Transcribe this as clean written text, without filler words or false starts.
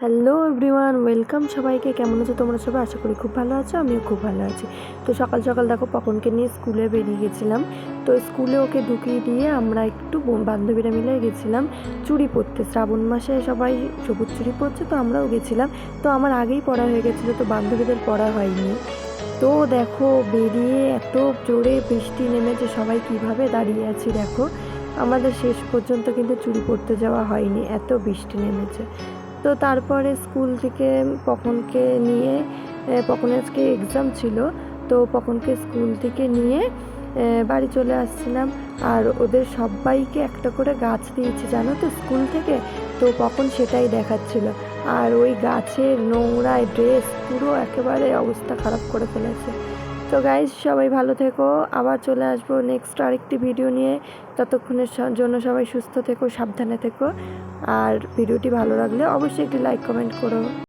Hello everyone, welcome সবাইকে। কেমন আছো তোমরা সবাই? আশা করি খুব ভালো আছো, আমিও খুব ভালো আছি। তো সকাল সকাল দেখো পকনকে নিয়ে স্কুলে বেরিয়ে গেছিলাম। তো স্কুলে ওকে ঢুকিয়ে দিয়ে আমরা একটু বান্ধবীরা মিলে গেছিলাম চুড়ি পরতে। শ্রাবণ মাসে সবাই সবুজ চুড়ি পরছে, তো আমরাও গেছিলাম। তো আমার আগেই পড়া হয়ে গেছিলো, তো বান্ধবীদের পড়া হয়নি। তো দেখো বেরিয়ে এত জোরে বৃষ্টি নেমেছে, সবাই কিভাবে দাঁড়িয়ে আছি দেখো। আমাদের শেষ পর্যন্ত কিন্তু চুড়ি পরতে যাওয়া হয়নি, এত বৃষ্টি নেমেছে। তো তারপরে স্কুল থেকে পকনকে নিয়ে, পকনের আজকে এক্সাম ছিল, তো পকনকে স্কুল থেকে নিয়ে বাড়ি চলে আসছিলাম। আর ওদের সবাইকে একটা করে গাছ দিয়েছি জানো তো স্কুল থেকে। তো পকন সেটাই দেখাচ্ছিল, আর ওই গাছের নোংরায় ড্রেস পুরো একেবারে অবস্থা খারাপ করে ফেলেছে। তো গাইজ সবাই ভালো থেকো, আবার চলে আসবো নেক্সট আরেকটি ভিডিও নিয়ে। ততক্ষণের জন্য সবাই সুস্থ থেকো, সাবধানে থেকো। আর ভিডিওটি ভালো লাগলে অবশ্যই একটি লাইক কমেন্ট করো।